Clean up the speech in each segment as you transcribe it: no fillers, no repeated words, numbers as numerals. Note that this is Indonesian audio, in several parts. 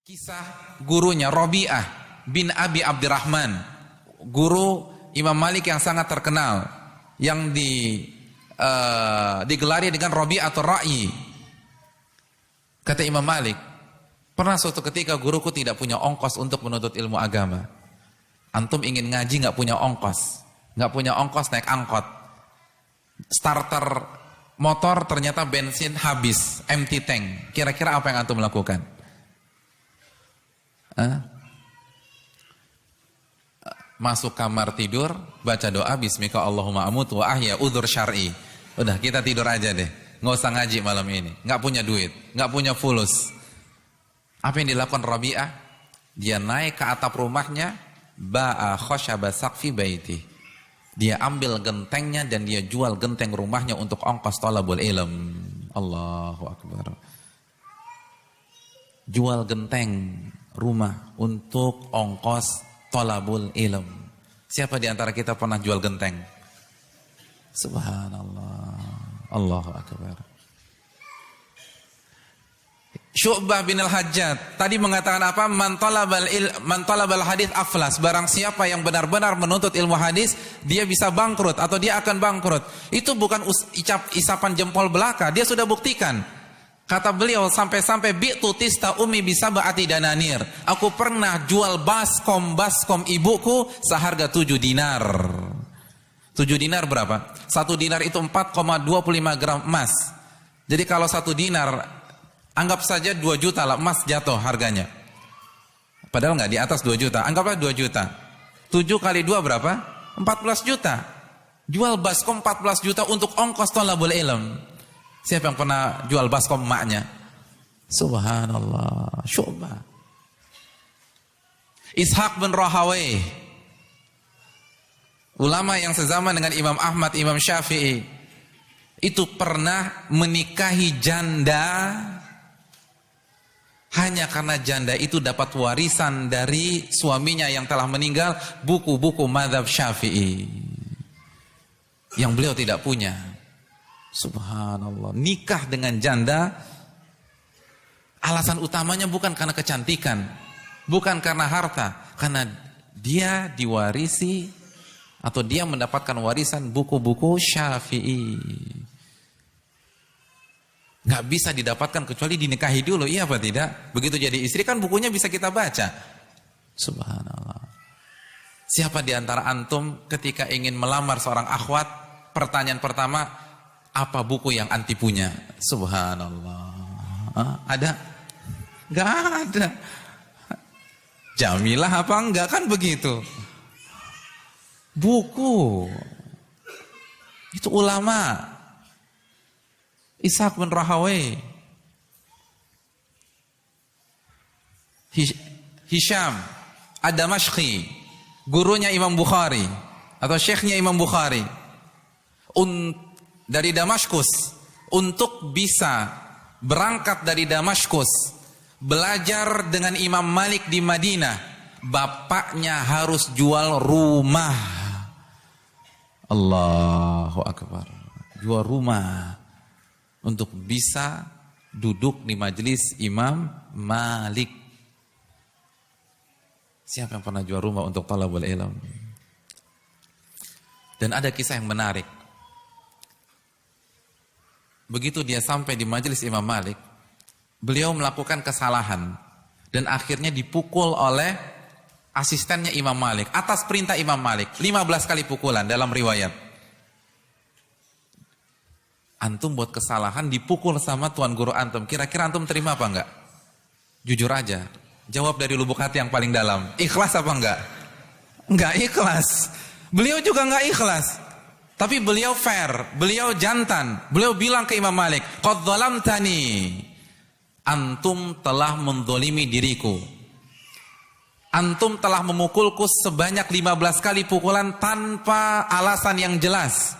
Kisah gurunya Rabi'ah bin Abi Abdurrahman, guru Imam Malik yang sangat terkenal, yang digelari dengan Rabi'atul Ra'yi. Kata Imam Malik, pernah suatu ketika guruku tidak punya ongkos untuk menuntut ilmu agama. Antum ingin ngaji nggak punya ongkos, naik angkot, starter motor ternyata bensin habis, empty tank. Kira-kira apa yang antum lakukan? Masuk kamar tidur, baca doa bismika Allahumma amut wa ahya udzur syar'i. Udah, kita tidur aja deh, nggak usah ngaji malam ini. Nggak punya duit, nggak punya fulus. Apa yang dilakukan Rabi'ah? Dia naik ke atap rumahnya, ba'a khosyaba saqfi baiti. Dia ambil gentengnya dan dia jual genteng rumahnya untuk ongkos thalabul ilm. Allahu akbar. Jual genteng rumah untuk ongkos thalabul ilm. Siapa di antara kita pernah jual genteng? Subhanallah. Allahu akbar. Syu'bah bin al-Hajjaj tadi mengatakan apa? Man talabal hadis aflas. Barang siapa yang benar-benar menuntut ilmu hadis, dia bisa bangkrut atau dia akan bangkrut. Itu bukan isapan jempol belaka, dia sudah buktikan. Kata beliau sampai-sampai bi'tu tista umi bisa ba'ati dananir. Aku pernah jual baskom ibuku seharga 7 dinar. 7 dinar berapa? 1 dinar itu 4,25 gram emas. Jadi kalau 1 dinar, anggap saja 2 juta lah emas jatuh harganya. Padahal nggak di atas 2 juta. Anggaplah 2 juta. 7 kali 2 berapa? 14 juta. Jual baskom 14 juta untuk ongkos thalabul ilm. Siapa yang pernah jual baskom emaknya? Subhanallah. Syu'bah. Ishaq bin Rahawai, ulama yang sezaman dengan Imam Ahmad, Imam Syafi'i, itu pernah menikahi janda hanya karena janda itu dapat warisan dari suaminya yang telah meninggal, buku-buku mazhab Syafi'i yang beliau tidak punya. Subhanallah. Nikah dengan janda, alasan utamanya bukan karena kecantikan, bukan karena harta, karena dia diwarisi atau dia mendapatkan warisan buku-buku Syafi'i. Nggak bisa didapatkan kecuali dinikahi dulu, iya apa tidak? Begitu jadi istri kan bukunya bisa kita baca. Subhanallah. Siapa di antara antum ketika ingin melamar seorang akhwat, pertanyaan pertama, apa buku yang anti punya? Subhanallah. Ada? Nggak ada. Jamilah apa enggak, kan begitu. Buku. Itu ulama. Ishaq bin Rahawai, Hisham Ad-Damashqi, gurunya Imam Bukhari atau syekhnya Imam Bukhari, dari Damaskus, untuk bisa berangkat dari Damaskus belajar dengan Imam Malik di Madinah, bapaknya harus jual rumah. Allahu akbar. Jual rumah untuk bisa duduk di majelis Imam Malik. Siapa yang pernah jual rumah untuk thalabul ilm? Dan ada kisah yang menarik. Begitu dia sampai di majelis Imam Malik, beliau melakukan kesalahan dan akhirnya dipukul oleh asistennya Imam Malik atas perintah Imam Malik. 15 kali pukulan dalam riwayat. Antum buat kesalahan dipukul sama tuan guru antum, kira-kira antum terima apa enggak? Jujur aja, jawab dari lubuk hati yang paling dalam. Ikhlas apa enggak? Enggak ikhlas. Beliau juga enggak ikhlas. Tapi beliau fair, beliau jantan. Beliau bilang ke Imam Malik, qad zalamtani. Antum telah mendolimi diriku. Antum telah memukulku sebanyak 15 kali pukulan tanpa alasan yang jelas.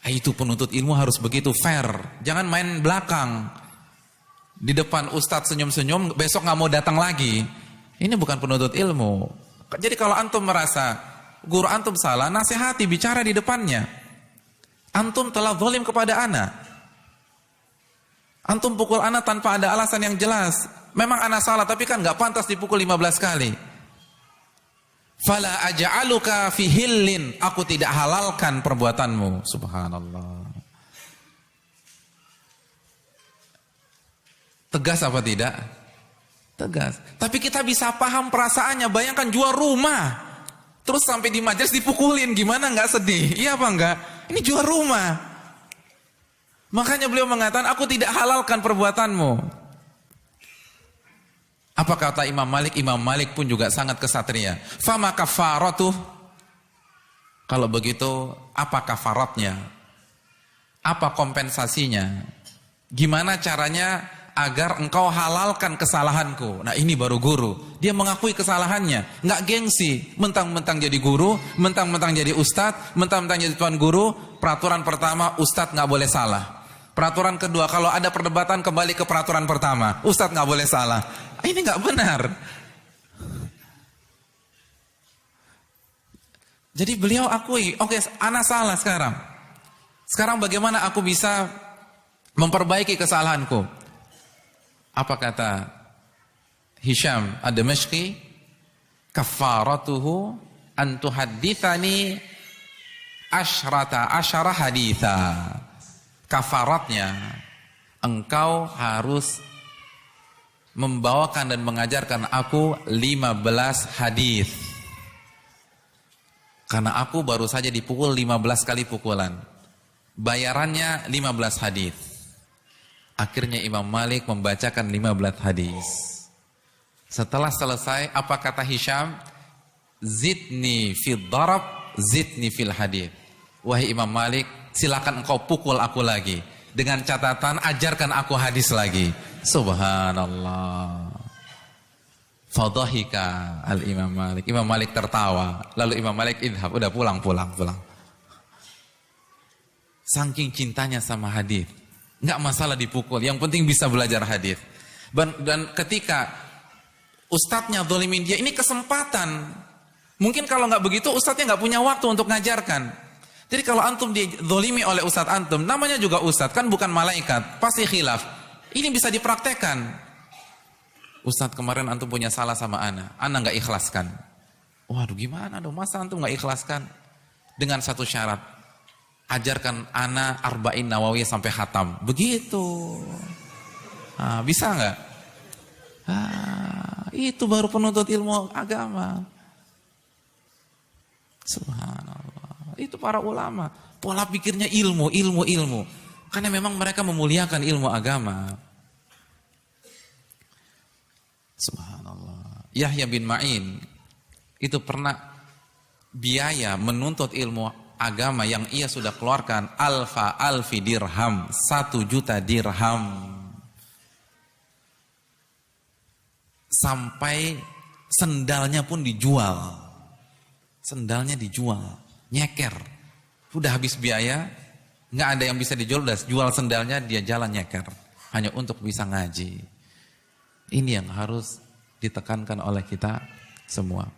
Itu penuntut ilmu harus begitu fair. Jangan main belakang. Di depan ustadz senyum-senyum, besok gak mau datang lagi. Ini bukan penuntut ilmu. Jadi kalau antum merasa guru antum salah, nasihati, bicara di depannya. Antum telah zalim kepada ana. Antum pukul ana tanpa ada alasan yang jelas. Memang ana salah, tapi kan nggak pantas dipukul 15 kali. Fala aj'aluka fi hillin, aku tidak halalkan perbuatanmu. Subhanallah. Tegas apa tidak? Tegas. Tapi kita bisa paham perasaannya. Bayangkan jual rumah, terus sampai di majelis dipukulin, gimana nggak sedih? Iya apa enggak? Ini jual rumah. Makanya beliau mengatakan, aku tidak halalkan perbuatanmu. Apa kata Imam Malik? Imam Malik pun juga sangat kesatria. Fama kafaratuh. Kalau begitu, apa kafaratnya? Apa kompensasinya? Gimana caranya agar engkau halalkan kesalahanku? Nah, ini baru guru. Dia mengakui kesalahannya, nggak gengsi. Mentang-mentang jadi guru, mentang-mentang jadi ustadz, mentang-mentang jadi tuan guru. Peraturan pertama, ustadz nggak boleh salah. Peraturan kedua, kalau ada perdebatan kembali ke peraturan pertama, ustadz nggak boleh salah. Ini nggak benar. Jadi beliau akui, oke, ana salah sekarang. Sekarang bagaimana aku bisa memperbaiki kesalahanku? Apa kata Hisham ad-Damashqi? Kafaratuhu an tuhadditsani asyara haditha. Kafaratnya, engkau harus membawakan dan mengajarkan aku 15 hadis. Karena aku baru saja dipukul 15 kali pukulan. Bayarannya 15 hadis. Akhirnya Imam Malik membacakan 15 hadis. Setelah selesai, apa kata Hisham? Zidni fil darab, zidni fil hadis. Wahai Imam Malik, silakan engkau pukul aku lagi. Dengan catatan, ajarkan aku hadis lagi. Subhanallah. Fadhahika al-Imam Malik. Imam Malik tertawa. Lalu Imam Malik, idhab, udah pulang. Saking cintanya sama hadis. Nggak masalah dipukul, yang penting bisa belajar hadis. Dan ketika ustadznya zalimin dia, ini kesempatan. Mungkin kalau nggak begitu, ustadznya nggak punya waktu untuk ngajarkan. Jadi kalau antum dizalimi oleh ustadz antum, namanya juga ustadz, kan bukan malaikat, pasti khilaf. Ini bisa dipraktekkan. Ustadz, kemarin antum punya salah sama ana nggak ikhlaskan. Waduh, gimana dong, masa antum nggak ikhlaskan? Dengan satu syarat, ajarkan ana arba'in nawawiyah sampai khatam. Begitu. Bisa nggak? Itu baru penuntut ilmu agama. Subhanallah. Itu para ulama. Pola pikirnya ilmu. Karena memang mereka memuliakan ilmu agama. Subhanallah. Yahya bin Ma'in itu pernah biaya menuntut ilmu agama yang ia sudah keluarkan alfi dirham, 1.000.000 dirham. Sampai sendalnya pun dijual. Sendalnya dijual, nyeker. Udah habis biaya, nggak ada yang bisa dijual, udah jual sendalnya, dia jalan nyeker. Hanya untuk bisa ngaji. Ini yang harus ditekankan oleh kita semua.